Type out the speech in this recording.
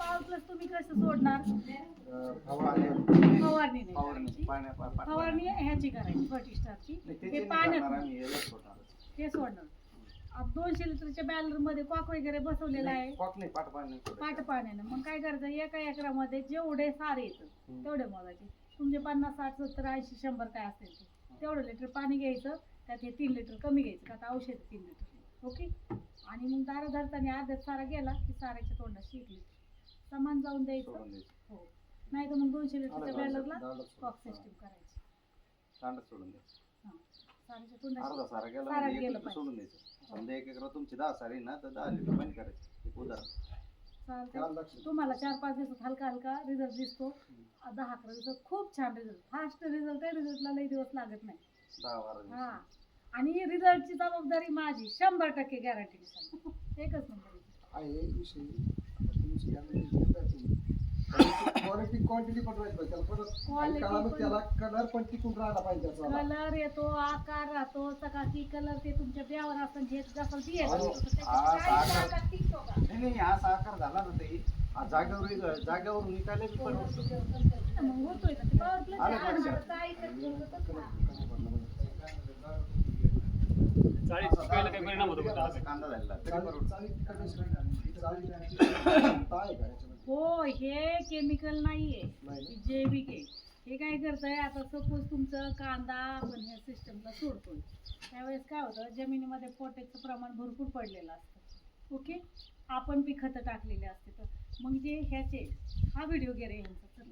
Power plus तुम्ही कसं सोडणार? फवारणी ह्याची करायची फर्टिस्टारची, ते पाण्यात ते सोडणार. 200 लिटरच्या बॅलर मध्ये कॉक वगैरे बसवलेला आहे, पाट पाण्यानं. मग काय करायचं, एका एकरामध्ये जेवढे सारे येतं तेवढे मोजायचे. तुमचे 50, 60, 70, 80, 100 काय असेल तेवढं लिटर पाणी घ्यायचं. त्यात हे 3 लिटर कमी घ्यायचं, का आता औषध 3 लिटर. ओके. आणि मग दारा धरताना आध्यात सारा गेला की साऱ्याच्या तोंडाशी 1 लिटर समान जाऊन द्यायचं. हो, नाही तर मग 200 लिटरच्या बॅलरला कॉक सिस्टम करायची. सोडून द्यायचं. साऱ्याच्या तोंडाशी अर्धा सारा गेला सारा म्हणजे गेलं 1 लिटर सोडून द्यायचं. समजा 1 एकर तुमची 10 सारी ना, तर 10 लिटर पाणी करायचं. एक उदाहरण. चालतंय. तुम्हाला 4-5 दिवसात हलका हलका रिझल्ट दिसतो. 10-11 दिवसात खूप छान रिझल्ट, फास्ट रिझल्ट आहे. रिझल्टला लई दिवस लागत नाही. 10-12 दिवस. हा, आणि रिझल्टची जबाबदारी माझी 100% गॅरंटी. एकच नंबर आहे विषय. क्वालिटी क्वांटिटी पण राहिली पाहिजे त्याला. परत त्याला कलर पण टिकून राहिला पाहिजे. कलर येतो, आकार राहतो, चकाकी कलर ते तुमच्या ब्यावर असं जे जसं ती नाही, हा साखर झाला ना ते जागेवर विकायला बी परवडतो. मग होतोय का ते पॉवर प्लस. कांदा झाला तरी हो, हे केमिकल नाहीये, जैविक आहे. हे काय करतंय, आता सपोज तुमचं कांदा आपण ह्या सिस्टमला सोडतोय, त्यावेळेस काय होतं, जमिनीमध्ये पोटॅशचं प्रमाण भरपूर पडलेलं असतं. ओके. आपण बी खतं टाकलेले असते. तर मग जे ह्याचे हा व्हिडिओ गेले ह्यांचा